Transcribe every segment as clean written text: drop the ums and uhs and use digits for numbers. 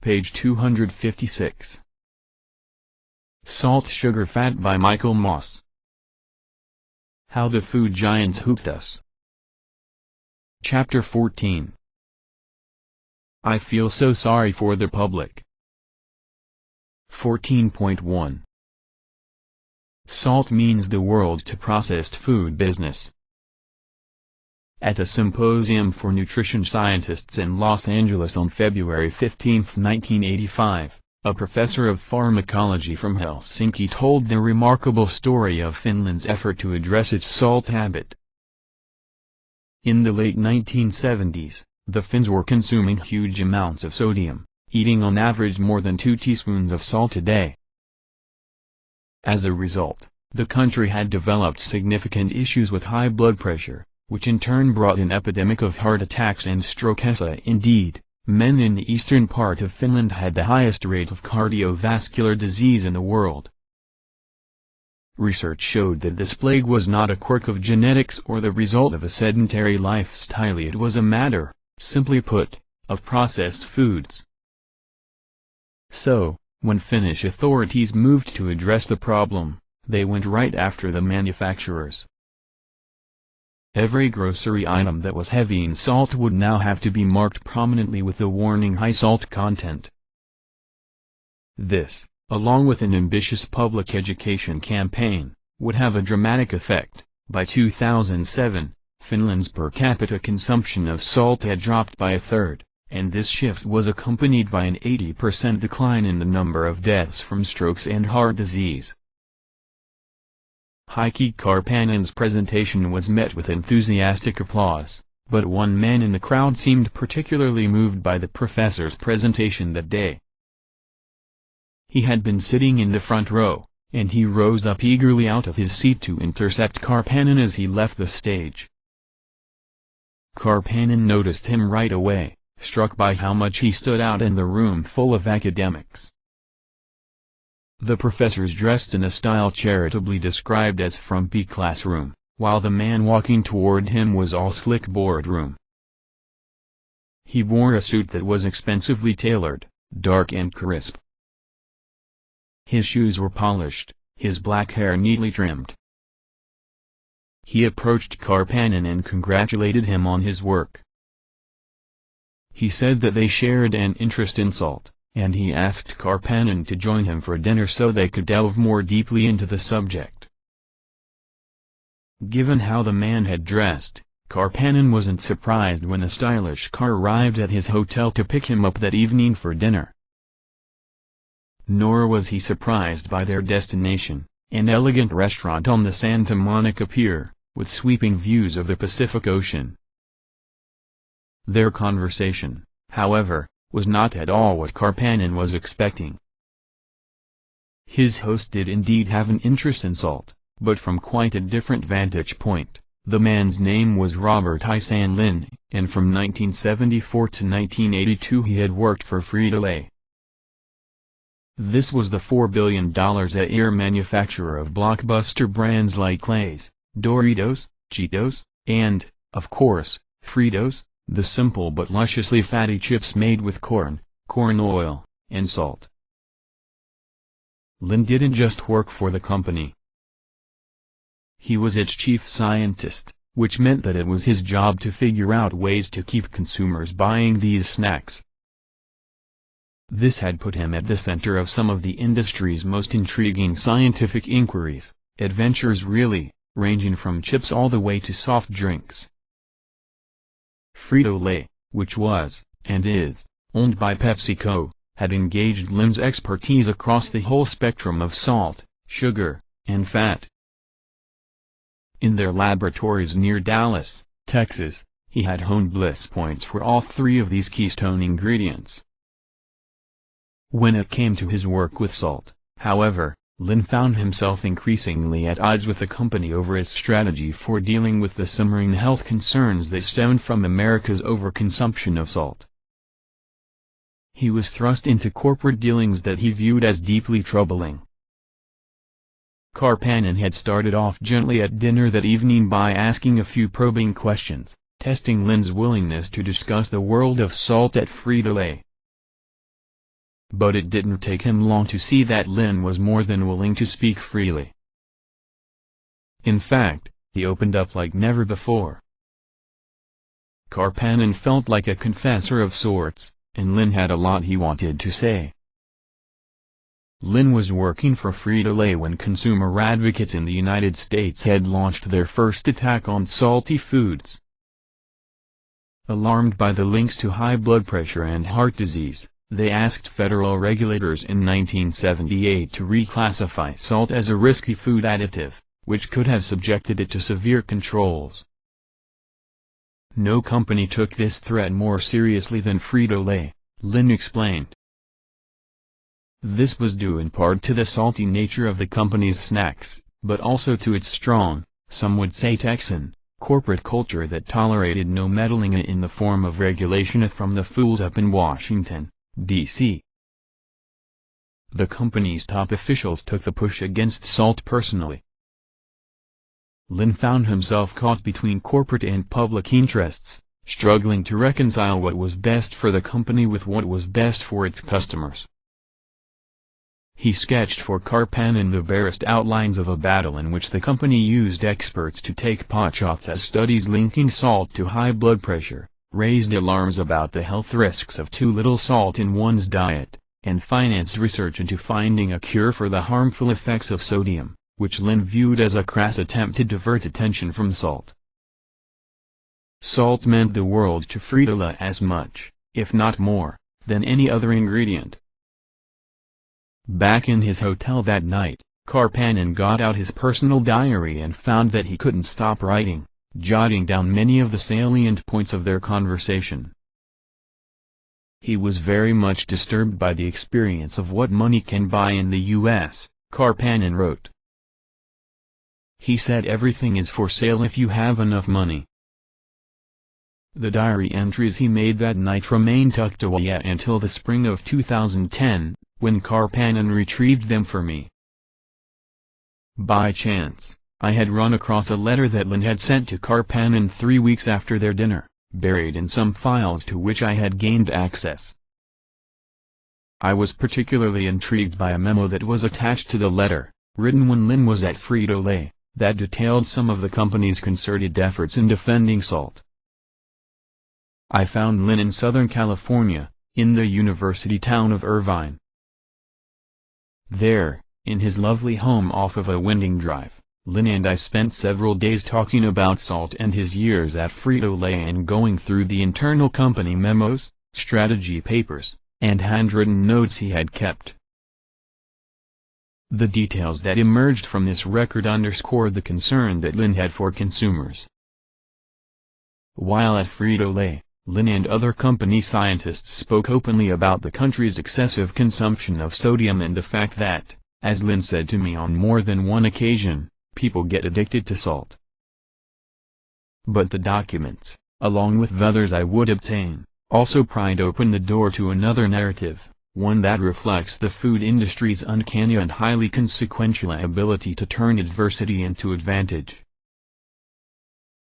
page 256. Salt, Sugar, Fat by Michael Moss. How the Food Giants Hooked Us. Chapter 14. I feel so sorry for the public. 14.1. Salt means the world to processed food business. At a symposium for nutrition scientists in Los Angeles on February 15, 1985, a professor of pharmacology from Helsinki told the remarkable story of Finland's effort to address its salt habit. In the late 1970s, the Finns were consuming huge amounts of sodium, eating on average more than 2 teaspoons of salt a day. As a result, the country had developed significant issues with high blood pressure, which in turn brought an epidemic of heart attacks and stroke. Indeed, men in the eastern part of Finland had the highest rate of cardiovascular disease in the world. Research showed that this plague was not a quirk of genetics or the result of a sedentary lifestyle. It was a matter, simply put, of processed foods. So, when Finnish authorities moved to address the problem, they went right after the manufacturers. Every grocery item that was heavy in salt would now have to be marked prominently with the warning high salt content. This, along with an ambitious public education campaign, would have a dramatic effect. By 2007, Finland's per capita consumption of salt had dropped by a third, and this shift was accompanied by an 80% decline in the number of deaths from strokes and heart disease. Heikki Karpanen's presentation was met with enthusiastic applause, but one man in the crowd seemed particularly moved by the professor's presentation that day. He had been sitting in the front row, and he rose up eagerly out of his seat to intercept Karpanen as he left the stage. Karpanen noticed him right away, struck by how much he stood out in the room full of academics. The professors dressed in a style charitably described as frumpy classroom, while the man walking toward him was all slick boardroom. He wore a suit that was expensively tailored, dark and crisp. His shoes were polished, his black hair neatly trimmed. He approached Karpanen and congratulated him on his work. He said that they shared an interest in salt, and he asked Karpanen to join him for dinner so they could delve more deeply into the subject. Given how the man had dressed, Karpanen wasn't surprised when a stylish car arrived at his hotel to pick him up that evening for dinner. Nor was he surprised by their destination, an elegant restaurant on the Santa Monica Pier, with sweeping views of the Pacific Ocean. Their conversation, however, was not at all what Karpanen was expecting. His host did indeed have an interest in salt, but from quite a different vantage point. The man's name was Robert Isan Lin, and from 1974 to 1982 he had worked for Frito-Lay. This was the $4 billion a year manufacturer of blockbuster brands like Lay's, Doritos, Cheetos, and, of course, Fritos, the simple but lusciously fatty chips made with corn oil, and salt. Lin didn't just work for the company. He was its chief scientist, which meant that it was his job to figure out ways to keep consumers buying these snacks. This had put him at the center of some of the industry's most intriguing scientific inquiries, adventures really, ranging from chips all the way to soft drinks. Frito-Lay, which was, and is, owned by PepsiCo, had engaged Lin's expertise across the whole spectrum of salt, sugar, and fat. In their laboratories near Dallas, Texas, he had honed bliss points for all 3 of these keystone ingredients. When it came to his work with salt, however, Lin found himself increasingly at odds with the company over its strategy for dealing with the simmering health concerns that stemmed from America's overconsumption of salt. He was thrust into corporate dealings that he viewed as deeply troubling. Karpanen had started off gently at dinner that evening by asking a few probing questions, testing Lin's willingness to discuss the world of salt at Frito-Lay. But it didn't take him long to see that Lin was more than willing to speak freely. In fact, he opened up like never before. Karpanen felt like a confessor of sorts, and Lin had a lot he wanted to say. Lin was working for Frito-Lay when consumer advocates in the United States had launched their first attack on salty foods. Alarmed by the links to high blood pressure and heart disease, they asked federal regulators in 1978 to reclassify salt as a risky food additive, which could have subjected it to severe controls. No company took this threat more seriously than Frito-Lay, Lin explained. This was due in part to the salty nature of the company's snacks, but also to its strong, some would say Texan, corporate culture that tolerated no meddling in the form of regulation from the fools up in Washington, D.C. The company's top officials took the push against salt personally. Lin found himself caught between corporate and public interests, struggling to reconcile what was best for the company with what was best for its customers. He sketched for Karpanen the barest outlines of a battle in which the company used experts to take potshots as studies linking salt to high blood pressure, raised alarms about the health risks of too little salt in one's diet, and financed research into finding a cure for the harmful effects of sodium, which Lin viewed as a crass attempt to divert attention from salt. Salt meant the world to Frito-Lay as much, if not more, than any other ingredient. Back in his hotel that night, Karpanen got out his personal diary and found that he couldn't stop writing, jotting down many of the salient points of their conversation. He was very much disturbed by the experience of what money can buy in the U.S., Karpanen wrote. He said everything is for sale if you have enough money. The diary entries he made that night remained tucked away until the spring of 2010, when Karpanen retrieved them for me. By chance, I had run across a letter that Lin had sent to Karpanen 3 weeks after their dinner, buried in some files to which I had gained access. I was particularly intrigued by a memo that was attached to the letter, written when Lin was at Frito-Lay, that detailed some of the company's concerted efforts in defending salt. I found Lin in Southern California, in the university town of Irvine. There, in his lovely home off of a winding drive, Lin and I spent several days talking about salt and his years at Frito-Lay and going through the internal company memos, strategy papers, and handwritten notes he had kept. The details that emerged from this record underscored the concern that Lin had for consumers. While at Frito-Lay, Lin and other company scientists spoke openly about the country's excessive consumption of sodium and the fact that, as Lin said to me on more than one occasion, people get addicted to salt. But the documents, along with others I would obtain, also pried open the door to another narrative, one that reflects the food industry's uncanny and highly consequential ability to turn adversity into advantage.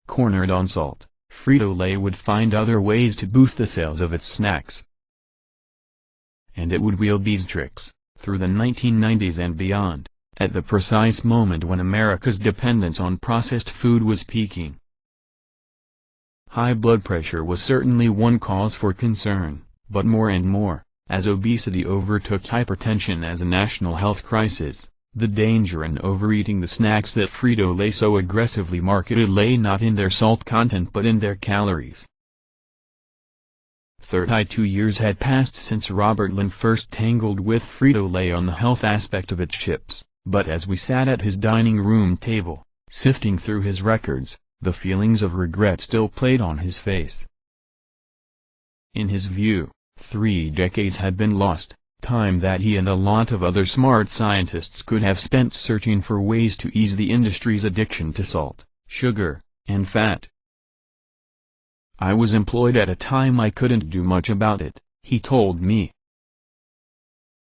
Cornered on salt, Frito-Lay would find other ways to boost the sales of its snacks. And it would wield these tricks, through the 1990s and beyond, at the precise moment when America's dependence on processed food was peaking. High blood pressure was certainly one cause for concern, but more and more, as obesity overtook hypertension as a national health crisis, the danger in overeating the snacks that Frito-Lay so aggressively marketed lay not in their salt content but in their calories. 32 years had passed since Robert Lin first tangled with Frito-Lay on the health aspect of its chips, but as we sat at his dining room table, sifting through his records, the feelings of regret still played on his face. In his view, 3 decades had been lost, time that he and a lot of other smart scientists could have spent searching for ways to ease the industry's addiction to salt, sugar, and fat. I was employed at a time I couldn't do much about it, he told me.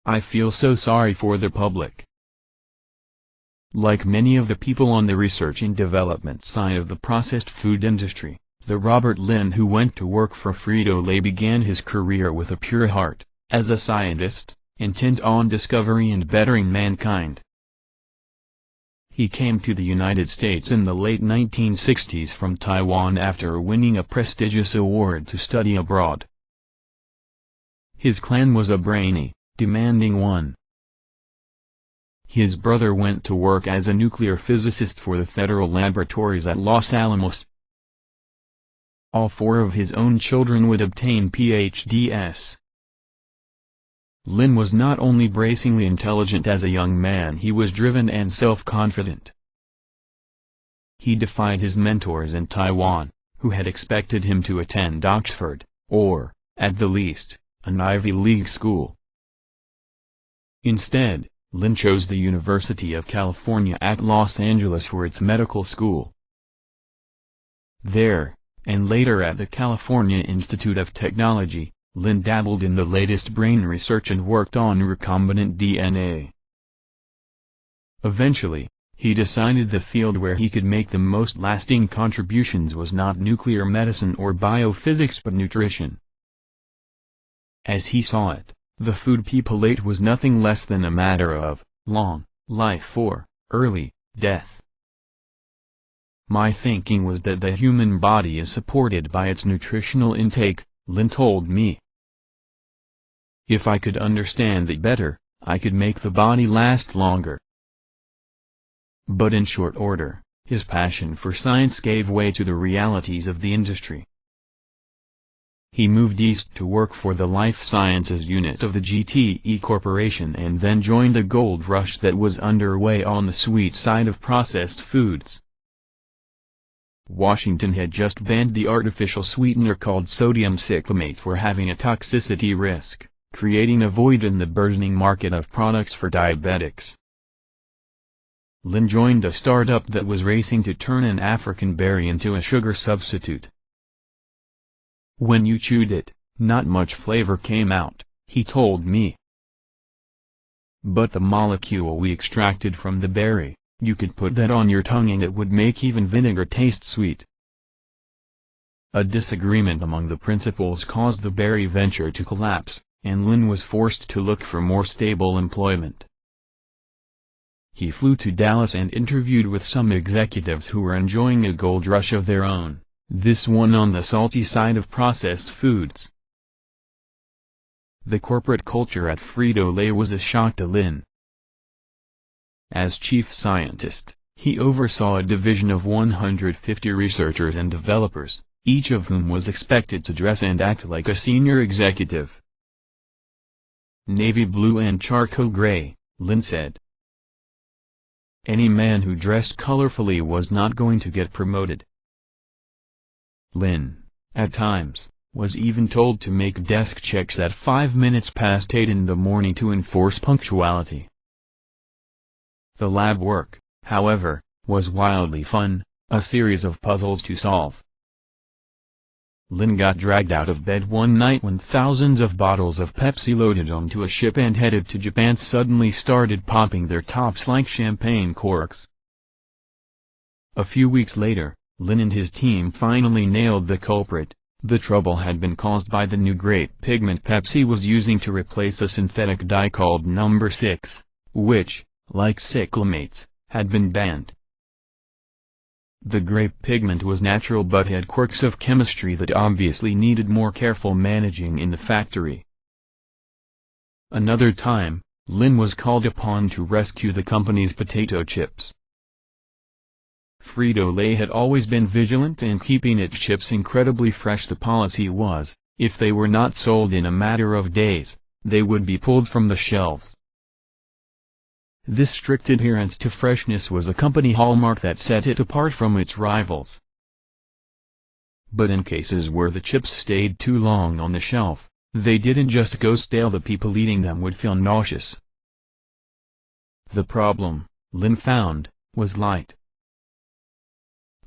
I feel so sorry for the public. Like many of the people on the research and development side of the processed food industry, the Robert Lin who went to work for Frito-Lay began his career with a pure heart, as a scientist, intent on discovery and bettering mankind. He came to the United States in the late 1960s from Taiwan after winning a prestigious award to study abroad. His clan was a brainy, demanding one. His brother went to work as a nuclear physicist for the federal laboratories at Los Alamos. All four of his own children would obtain PhDs. Lin was not only bracingly intelligent as a young man, he was driven and self-confident. He defied his mentors in Taiwan, who had expected him to attend Oxford, or, at the least, an Ivy League school. Instead, Lin chose the University of California at Los Angeles for its medical school. There, and later at the California Institute of Technology, Lin dabbled in the latest brain research and worked on recombinant DNA. Eventually, he decided the field where he could make the most lasting contributions was not nuclear medicine or biophysics but nutrition. As he saw it, the food people ate was nothing less than a matter of long life or early death. My thinking was that the human body is supported by its nutritional intake, Lin told me. If I could understand it better, I could make the body last longer. But in short order, his passion for science gave way to the realities of the industry. He moved east to work for the life sciences unit of the GTE Corporation and then joined a gold rush that was underway on the sweet side of processed foods. Washington had just banned the artificial sweetener called sodium cyclamate for having a toxicity risk, creating a void in the burgeoning market of products for diabetics. Lin joined a startup that was racing to turn an African berry into a sugar substitute. When you chewed it, not much flavor came out, he told me. But the molecule we extracted from the berry, you could put that on your tongue and it would make even vinegar taste sweet. A disagreement among the principals caused the berry venture to collapse, and Lin was forced to look for more stable employment. He flew to Dallas and interviewed with some executives who were enjoying a gold rush of their own, this one on the salty side of processed foods. The corporate culture at Frito-Lay was a shock to Lin. As chief scientist, he oversaw a division of 150 researchers and developers, each of whom was expected to dress and act like a senior executive. Navy blue and charcoal gray, Lin said. Any man who dressed colorfully was not going to get promoted. Lin, at times, was even told to make desk checks at 5 minutes past 8 in the morning to enforce punctuality. The lab work, however, was wildly fun, a series of puzzles to solve. Lin got dragged out of bed one night when thousands of bottles of Pepsi loaded onto a ship and headed to Japan suddenly started popping their tops like champagne corks. A few weeks later, Lin and his team finally nailed the culprit. The trouble had been caused by the new grape pigment Pepsi was using to replace a synthetic dye called No. 6, which, like cyclamates, had been banned. The grape pigment was natural but had quirks of chemistry that obviously needed more careful managing in the factory. Another time, Lin was called upon to rescue the company's potato chips. Frito-Lay had always been vigilant in keeping its chips incredibly fresh. The policy was, if they were not sold in a matter of days, they would be pulled from the shelves. This strict adherence to freshness was a company hallmark that set it apart from its rivals. But in cases where the chips stayed too long on the shelf, they didn't just go stale, the people eating them would feel nauseous. The problem, Lin found, was light.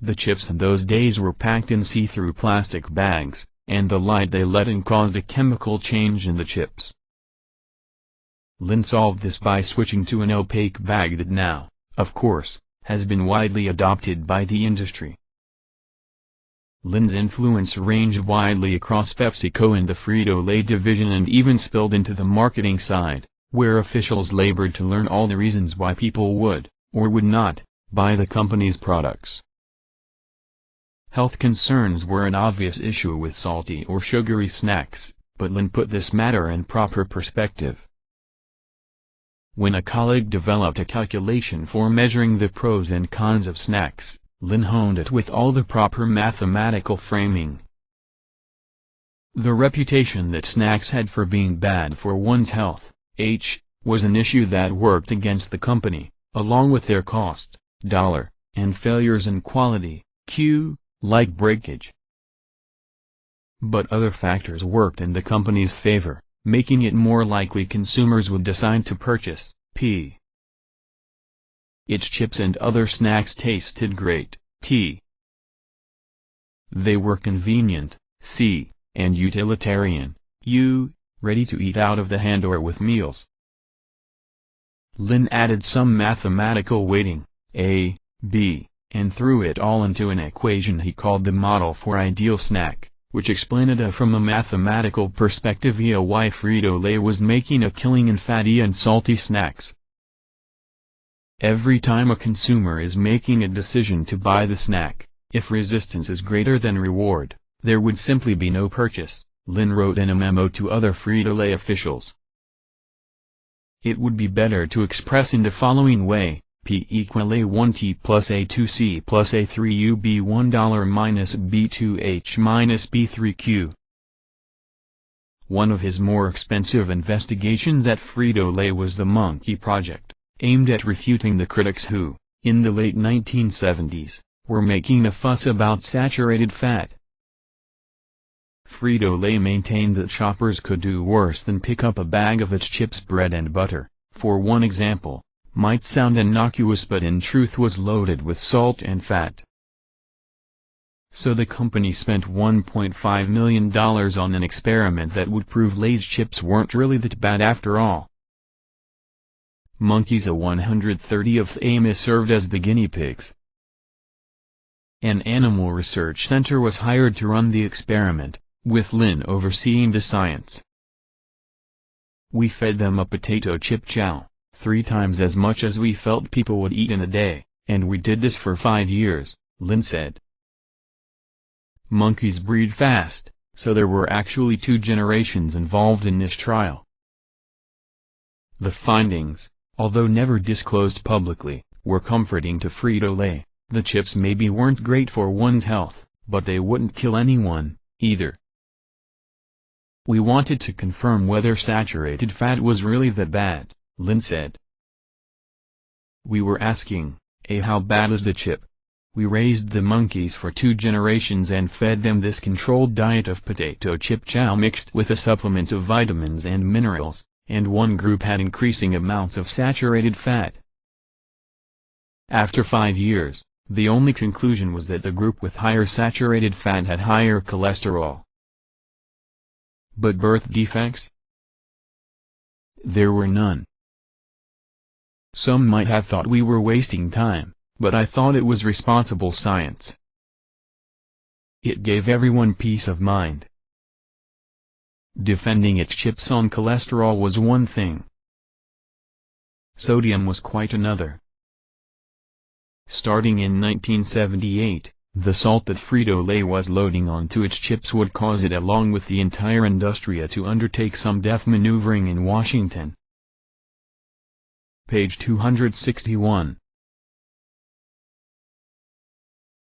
The chips in those days were packed in see-through plastic bags, and the light they let in caused a chemical change in the chips. Lin solved this by switching to an opaque bag that now, of course, has been widely adopted by the industry. Lin's influence ranged widely across PepsiCo and the Frito-Lay division and even spilled into the marketing side, where officials labored to learn all the reasons why people would, or would not, buy the company's products. Health concerns were an obvious issue with salty or sugary snacks, but Lin put this matter in proper perspective. When a colleague developed a calculation for measuring the pros and cons of snacks, Lin honed it with all the proper mathematical framing. The reputation that snacks had for being bad for one's health, was an issue that worked against the company, along with their cost, and failures in quality, like breakage. But other factors worked in the company's favor, making it more likely consumers would decide to purchase its chips and other snacks tasted great, they were convenient, and utilitarian, ready to eat out of the hand or with meals. Lin added some mathematical weighting, A, B, and threw it all into an equation he called the model for ideal snack, which explained from a mathematical perspective why Frito-Lay was making a killing in fatty and salty snacks. Every time a consumer is making a decision to buy the snack, if resistance is greater than reward, there would simply be no purchase, Lin wrote in a memo to other Frito-Lay officials. It would be better to express in the following way: P equal A1T plus A2C plus A3UB $1 minus B2H minus B3Q. One of his more expensive investigations at Frito-Lay was the Monkey Project, aimed at refuting the critics who, in the late 1970s, were making a fuss about saturated fat. Frito-Lay maintained that shoppers could do worse than pick up a bag of its chips, bread and butter, for one example, might sound innocuous but in truth was loaded with salt and fat. So the company spent $1.5 million on an experiment that would prove Lay's chips weren't really that bad after all. Monkeys, a 130th Amos, served as the guinea pigs. An animal research center was hired to run the experiment, with Lin overseeing the science. We fed them a potato chip chow, 3 times as much as we felt people would eat in a day, and we did this for 5 years, Lin said. Monkeys breed fast, so there were actually 2 generations involved in this trial. The findings, although never disclosed publicly, were comforting to Frito-Lay. The chips maybe weren't great for one's health, but they wouldn't kill anyone, either. We wanted to confirm whether saturated fat was really that bad, Lin said. We were asking, how bad is the chip? We raised the monkeys for 2 generations and fed them this controlled diet of potato chip chow mixed with a supplement of vitamins and minerals, and one group had increasing amounts of saturated fat. After 5 years, the only conclusion was that the group with higher saturated fat had higher cholesterol. But birth defects? There were none. Some might have thought we were wasting time, but I thought it was responsible science. It gave everyone peace of mind. Defending its chips on cholesterol was one thing. Sodium was quite another. Starting in 1978, the salt that Frito-Lay was loading onto its chips would cause it along with the entire industry to undertake some deft maneuvering in Washington. Page 261.